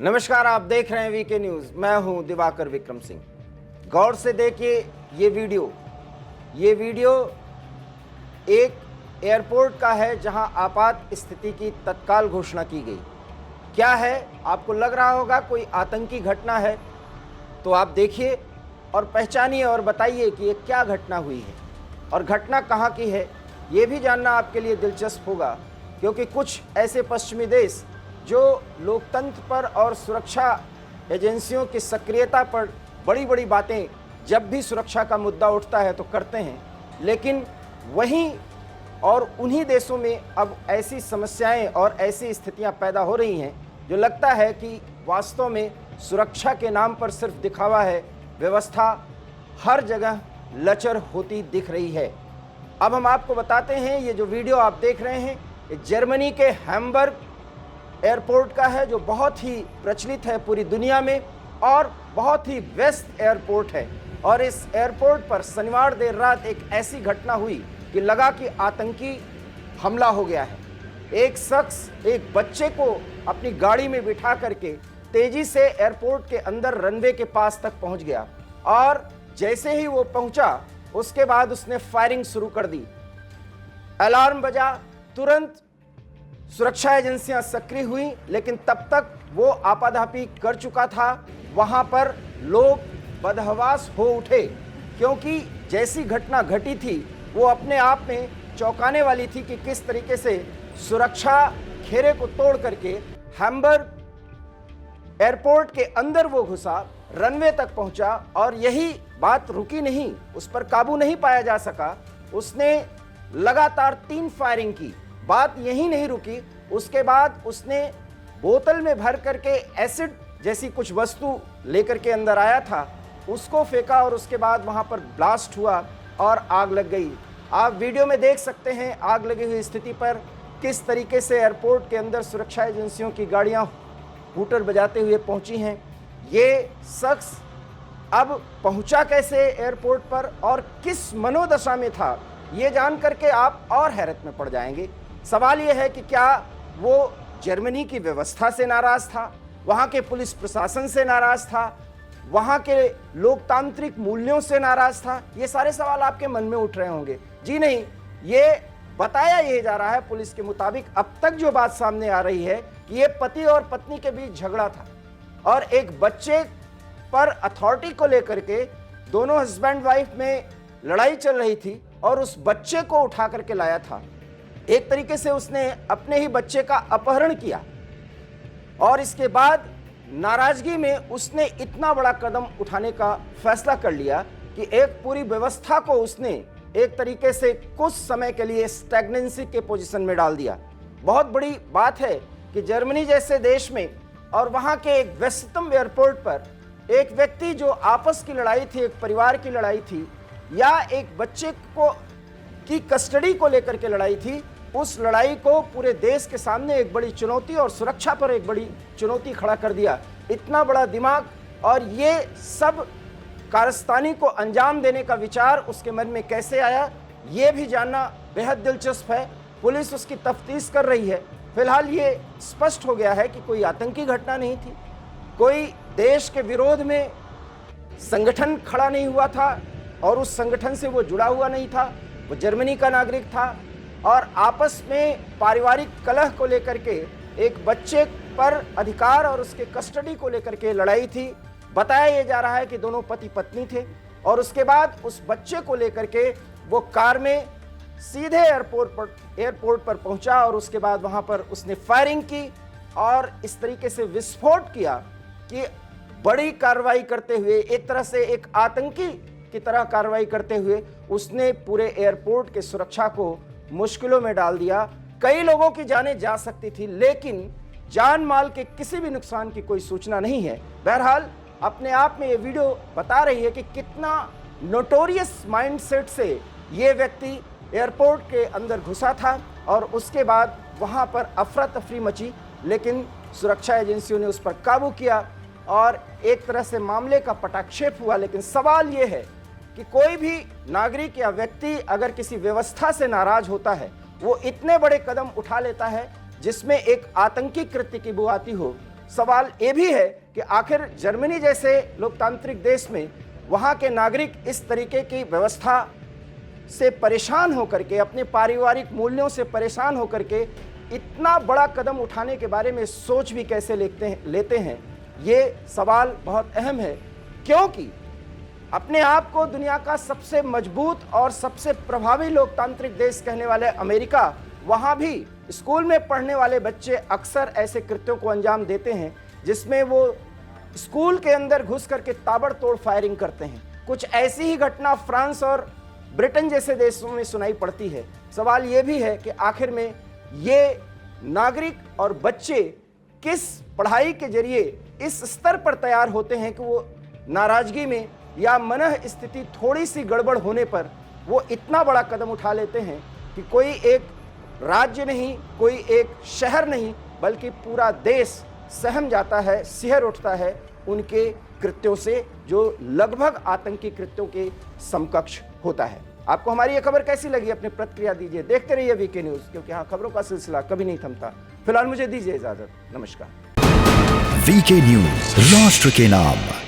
नमस्कार, आप देख रहे हैं वीके न्यूज। मैं हूं दिवाकर विक्रम सिंह। गौर से देखिए ये वीडियो एक एयरपोर्ट का है जहां आपात स्थिति की तत्काल घोषणा की गई। क्या है, आपको लग रहा होगा कोई आतंकी घटना है, तो आप देखिए और पहचानिए और बताइए कि ये क्या घटना हुई है और घटना कहां की है। ये भी जानना आपके लिए दिलचस्प होगा, क्योंकि कुछ ऐसे पश्चिमी देश जो लोकतंत्र पर और सुरक्षा एजेंसियों की सक्रियता पर बड़ी बड़ी बातें जब भी सुरक्षा का मुद्दा उठता है तो करते हैं, लेकिन वहीं और उन्हीं देशों में अब ऐसी समस्याएं और ऐसी स्थितियां पैदा हो रही हैं जो लगता है कि वास्तव में सुरक्षा के नाम पर सिर्फ दिखावा है। व्यवस्था हर जगह लचर होती दिख रही है। अब हम आपको बताते हैं, ये जो वीडियो आप देख रहे हैं ये जर्मनी के हैम्बर्ग एयरपोर्ट का है, जो बहुत ही प्रचलित है पूरी दुनिया में और बहुत ही व्यस्त एयरपोर्ट है। और इस एयरपोर्ट पर शनिवार देर रात एक ऐसी घटना हुई कि लगा कि आतंकी हमला हो गया है। एक शख्स एक बच्चे को अपनी गाड़ी में बिठा करके तेजी से एयरपोर्ट के अंदर रनवे के पास तक पहुंच गया और जैसे ही वो पहुंचा उसके बाद उसने फायरिंग शुरू कर दी। अलार्म बजा, तुरंत सुरक्षा एजेंसियां सक्रिय हुई, लेकिन तब तक वो आपाधापी कर चुका था। वहां पर लोग बदहवास हो उठे, क्योंकि जैसी घटना घटी थी वो अपने आप में चौंकाने वाली थी कि किस तरीके से सुरक्षा घेरे को तोड़ करके हैम्बर्ग एयरपोर्ट के अंदर वो घुसा, रनवे तक पहुंचा और यही बात रुकी नहीं, उस पर काबू नहीं पाया जा सका। उसने लगातार 3 फायरिंग की। बात यही नहीं रुकी, उसके बाद उसने बोतल में भर करके एसिड जैसी कुछ वस्तु लेकर के अंदर आया था, उसको फेंका और उसके बाद वहां पर ब्लास्ट हुआ और आग लग गई। आप वीडियो में देख सकते हैं आग लगी हुई स्थिति पर किस तरीके से एयरपोर्ट के अंदर सुरक्षा एजेंसियों की गाड़ियां हूटर बजाते हुए पहुंची हैं। ये शख्स अब पहुंचा कैसे एयरपोर्ट पर और किस मनोदशा में था, ये जान करके आप और हैरत में पड़ जाएंगे। सवाल यह है कि क्या वो जर्मनी की व्यवस्था से नाराज था, वहां के पुलिस प्रशासन से नाराज था, वहां के लोकतांत्रिक मूल्यों से नाराज था? ये सारे सवाल आपके मन में उठ रहे होंगे। जी नहीं, ये बताया यह जा रहा है पुलिस के मुताबिक अब तक जो बात सामने आ रही है कि ये पति और पत्नी के बीच झगड़ा था और एक बच्चे पर अथॉरिटी को लेकर के दोनों हस्बैंड वाइफ में लड़ाई चल रही थी और उस बच्चे को उठा करके लाया था। एक तरीके से उसने अपने ही बच्चे का अपहरण किया और इसके बाद नाराजगी में उसने इतना बड़ा कदम उठाने का फैसला कर लिया कि एक पूरी व्यवस्था को उसने एक तरीके से कुछ समय के लिए स्टैग्नेंसी के पोजीशन में डाल दिया। बहुत बड़ी बात है कि जर्मनी जैसे देश में और वहां के एक व्यस्ततम एयरपोर्ट पर एक व्यक्ति जो आपस की लड़ाई थी, एक परिवार की लड़ाई थी या एक बच्चे को की कस्टडी को लेकर के लड़ाई थी, उस लड़ाई को पूरे देश के सामने एक बड़ी चुनौती और सुरक्षा पर एक बड़ी चुनौती खड़ा कर दिया। इतना बड़ा दिमाग और ये सब कारस्तानी को अंजाम देने का विचार उसके मन में कैसे आया, ये भी जानना बेहद दिलचस्प है। पुलिस उसकी तफ्तीश कर रही है। फिलहाल ये स्पष्ट हो गया है कि कोई आतंकी घटना नहीं थी, कोई देश के विरोध में संगठन खड़ा नहीं हुआ था और उस संगठन से वो जुड़ा हुआ नहीं था, वो जर्मनी का नागरिक था और आपस में पारिवारिक कलह को लेकर के एक बच्चे पर अधिकार और उसके कस्टडी को लेकर के लड़ाई थी। बताया यह जा रहा है कि दोनों पति पत्नी थे और उसके बाद उस बच्चे को लेकर के वो कार में सीधे एयरपोर्ट पर पहुंचा और उसके बाद वहां पर उसने फायरिंग की और इस तरीके से विस्फोट किया कि बड़ी कार्रवाई करते हुए, एक तरह से एक आतंकी की तरह कार्रवाई करते हुए उसने पूरे एयरपोर्ट के सुरक्षा को मुश्किलों में डाल दिया। कई लोगों की जानें जा सकती थी, लेकिन जान माल के किसी भी नुकसान की कोई सूचना नहीं है। बहरहाल अपने आप में ये वीडियो बता रही है कि कितना नोटोरियस माइंडसेट से ये व्यक्ति एयरपोर्ट के अंदर घुसा था और उसके बाद वहां पर अफरा तफरी मची, लेकिन सुरक्षा एजेंसियों ने उस पर काबू किया और एक तरह से मामले का पटाक्षेप हुआ। लेकिन सवाल ये है कि कोई भी नागरिक या व्यक्ति अगर किसी व्यवस्था से नाराज होता है, वो इतने बड़े कदम उठा लेता है जिसमें एक आतंकी कृत्य की बुआती हो। सवाल ये भी है कि आखिर जर्मनी जैसे लोकतांत्रिक देश में वहां के नागरिक इस तरीके की व्यवस्था से परेशान होकर के, अपने पारिवारिक मूल्यों से परेशान होकर के इतना बड़ा कदम उठाने के बारे में सोच भी कैसे लेते हैं, ये सवाल बहुत अहम है। क्योंकि अपने आप को दुनिया का सबसे मजबूत और सबसे प्रभावी लोकतांत्रिक देश कहने वाले अमेरिका, वहाँ भी स्कूल में पढ़ने वाले बच्चे अक्सर ऐसे कृत्यों को अंजाम देते हैं जिसमें वो स्कूल के अंदर घुस करके ताबड़तोड़ फायरिंग करते हैं। कुछ ऐसी ही घटना फ्रांस और ब्रिटेन जैसे देशों में सुनाई पड़ती है। सवाल ये भी है कि आखिर में ये नागरिक और बच्चे किस पढ़ाई के जरिए इस स्तर पर तैयार होते हैं कि वो नाराजगी में या मनः स्थिति थोड़ी सी गड़बड़ होने पर वो इतना बड़ा कदम उठा लेते हैं कि कोई एक राज्य नहीं, कोई एक शहर नहीं, बल्कि पूरा देश सहम जाता है, सिहर उठता है उनके कृत्यों से, जो लगभग आतंकी कृत्यों के समकक्ष होता है। आपको हमारी ये खबर कैसी लगी? अपनी प्रतिक्रिया दीजिए। देखते रहिए वीके न्यूज़, क्योंकि यहाँ खबरों का सिलसिला कभी नहीं थमता। फिलहाल मुझे दीजिए इजाजत। नमस्कार। वीके न्यूज़, राष्ट्र के नाम।